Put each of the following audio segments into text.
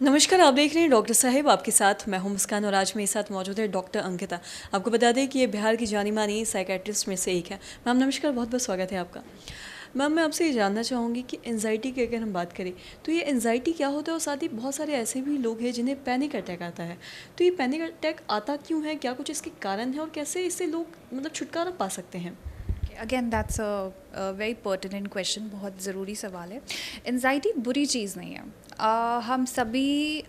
नमस्कार, आप देख रहे हैं डॉक्टर साहिब आपके साथ। मैं हूं मुस्कान और आज मेरे साथ मौजूद है डॉक्टर अंकिता। आपको बता दें कि ये बिहार की जानी मानी साइकेट्रिस्ट में से एक है। मैम नमस्कार, बहुत बहुत स्वागत है आपका। मैम मैं आपसे ये जानना चाहूँगी कि एंजाइटी की अगर हम बात करें तो ये एंजाइटी क्या होता है, और साथ ही बहुत सारे ऐसे भी लोग हैं जिन्हें पैनिक अटैक आता है। तो ये पैनिक अटैक आता क्यों है, क्या कुछ इसके कारण है और कैसे इससे लोग मतलब छुटकारा पा सकते हैं? Again that's a very pertinent question, बहुत ज़रूरी सवाल है। एनजाइटी बुरी चीज़ नहीं है। हम सभी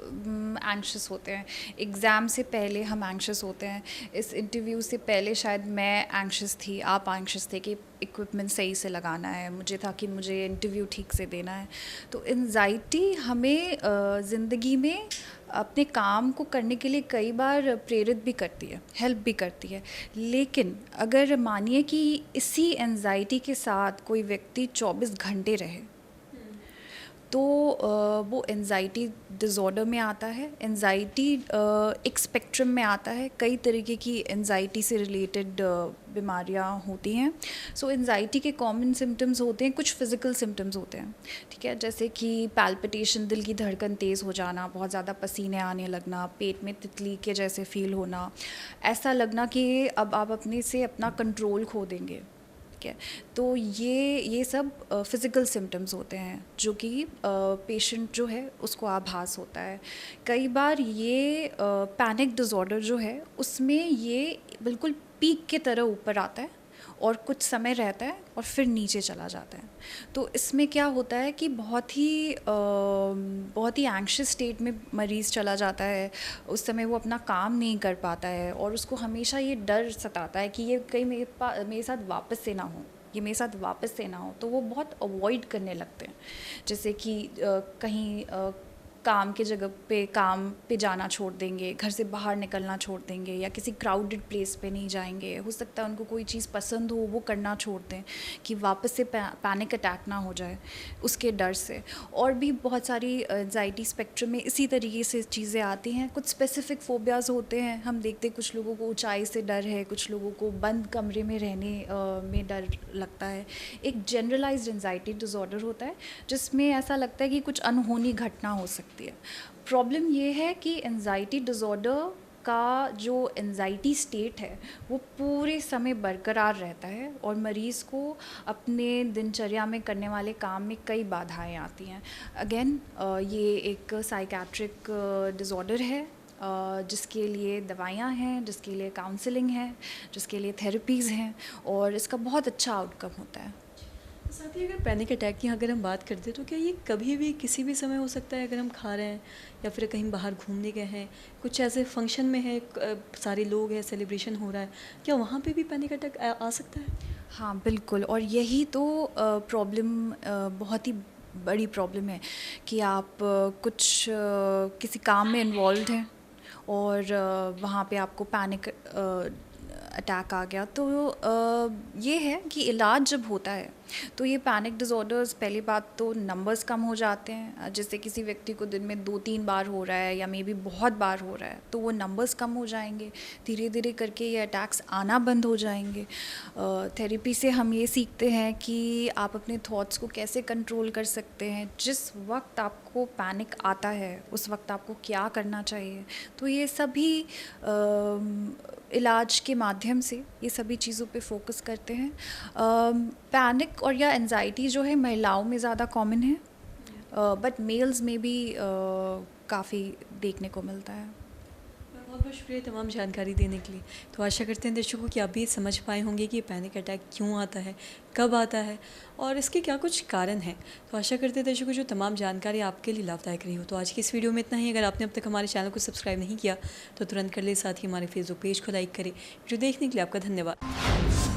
एंक्शस होते हैं। एग्ज़ाम से पहले हम एंक्शस होते हैं। इस इंटरव्यू से पहले शायद मैं एंक्शस थी, आप एंक्शस थे कि इक्विपमेंट सही से लगाना है, मुझे था कि मुझे इंटरव्यू ठीक से देना है। तो एनजाइटी हमें ज़िंदगी में अपने काम को करने के लिए कई बार प्रेरित भी करती है, हेल्प भी करती है। लेकिन अगर मानिए कि इसी एनजाइटी के साथ कोई व्यक्ति 24 घंटे रहे तो वो एनजाइटी डिज़ॉर्डर में आता है। एनजाइटी एक स्पेक्ट्रम में आता है, कई तरीके की एनजाइटी से रिलेटेड बीमारियां होती हैं। सो एनजाइटी के कॉमन सिम्टम्स होते हैं, कुछ फिज़िकल सिम्टम्स होते हैं, ठीक है, जैसे कि पैल्पिटेशन, दिल की धड़कन तेज़ हो जाना, बहुत ज़्यादा पसीने आने लगना, पेट में तितली के जैसे फील होना, ऐसा लगना कि अब आप अपने से अपना कंट्रोल खो देंगे, ठीक है। तो ये सब फिज़िकल सिम्टम्स होते हैं जो कि पेशेंट जो है उसको आभास होता है। कई बार ये पैनिक डिज़ॉर्डर जो है उसमें ये बिल्कुल पीक के तरह ऊपर आता है और कुछ समय रहता है और फिर नीचे चला जाता है। तो इसमें क्या होता है कि बहुत ही एंग्शियस स्टेट में मरीज़ चला जाता है। उस समय वो अपना काम नहीं कर पाता है और उसको हमेशा ये डर सताता है कि ये कहीं मेरे साथ वापस से ना हो, ये मेरे साथ वापस से ना हो। तो वो बहुत अवॉइड करने लगते हैं, जैसे कि कहीं काम के जगह पे काम पे जाना छोड़ देंगे, घर से बाहर निकलना छोड़ देंगे, या किसी क्राउडेड प्लेस पे नहीं जाएंगे। हो सकता है उनको कोई चीज़ पसंद हो वो करना छोड़ दें कि वापस से पैनिक अटैक ना हो जाए उसके डर से। और भी बहुत सारी एंजाइटी स्पेक्ट्रम में इसी तरीके से चीज़ें आती हैं। कुछ स्पेसिफिक फोबियाज़ होते हैं, हम देखते हैं कुछ लोगों को ऊंचाई से डर है, कुछ लोगों को बंद कमरे में रहने में डर लगता है। एक जनरलाइज्ड एंजाइटी डिज़ॉर्डर होता है जिसमें ऐसा लगता है कि कुछ अनहोनी घटना हो सकती है। प्रॉब्लम ये है कि एंजाइटी डिज़ॉर्डर का जो एंजाइटी स्टेट है वो पूरे समय बरकरार रहता है और मरीज़ को अपने दिनचर्या में करने वाले काम में कई बाधाएं आती हैं। अगेन ये एक साइकेट्रिक डिज़ॉर्डर है, जिसके लिए दवाइयाँ हैं, जिसके लिए काउंसलिंग है, जिसके लिए थेरेपीज़ हैं और इसका बहुत अच्छा आउटकम होता है। साथ ही अगर पैनिक अटैक की अगर हम बात करते हैं तो क्या ये कभी भी किसी भी समय हो सकता है? अगर हम खा रहे हैं या फिर कहीं बाहर घूमने गए हैं, कुछ ऐसे फंक्शन में है, सारे लोग हैं, सेलिब्रेशन हो रहा है, क्या वहाँ पे भी पैनिक अटैक आ सकता है? हाँ बिल्कुल, और यही तो प्रॉब्लम, बहुत ही बड़ी प्रॉब्लम है कि आप किसी काम में इन्वॉल्व हैं और वहाँ पे आपको पैनिक अटैक आ गया। तो ये है कि इलाज जब होता है तो ये पैनिक डिज़ॉर्डर्स, पहली बात तो नंबर्स कम हो जाते हैं। जैसे किसी व्यक्ति को दिन में 2-3 बार हो रहा है या मे बी बहुत बार हो रहा है तो वो नंबर्स कम हो जाएंगे, धीरे धीरे करके ये अटैक्स आना बंद हो जाएंगे। थेरेपी से हम ये सीखते हैं कि आप अपने थॉट्स को कैसे कंट्रोल कर सकते हैं, जिस वक्त आपको पैनिक आता है उस वक्त आपको क्या करना चाहिए। तो ये सभी इलाज के माध्यम से ये सभी चीज़ों पे फोकस करते हैं। पैनिक और या एंजाइटी जो है महिलाओं में ज़्यादा कॉमन है, बट मेल्स में भी काफ़ी देखने को मिलता है। बहुत बहुत शुक्रिया तमाम जानकारी देने के लिए। तो आशा करते हैं दर्शकों कि आप भी समझ पाए होंगे कि पैनिक अटैक क्यों आता है, कब आता है और इसके क्या कुछ कारण हैं। तो आशा करते हैं दर्शकों जो तमाम जानकारी आपके लिए लाभदायक रही हो। तो आज की इस वीडियो में इतना ही। अगर आपने अब तक हमारे चैनल को सब्सक्राइब नहीं किया तो तुरंत कर ले, साथ ही हमारे फेसबुक पेज को लाइक करें। वीडियो देखने के लिए आपका धन्यवाद।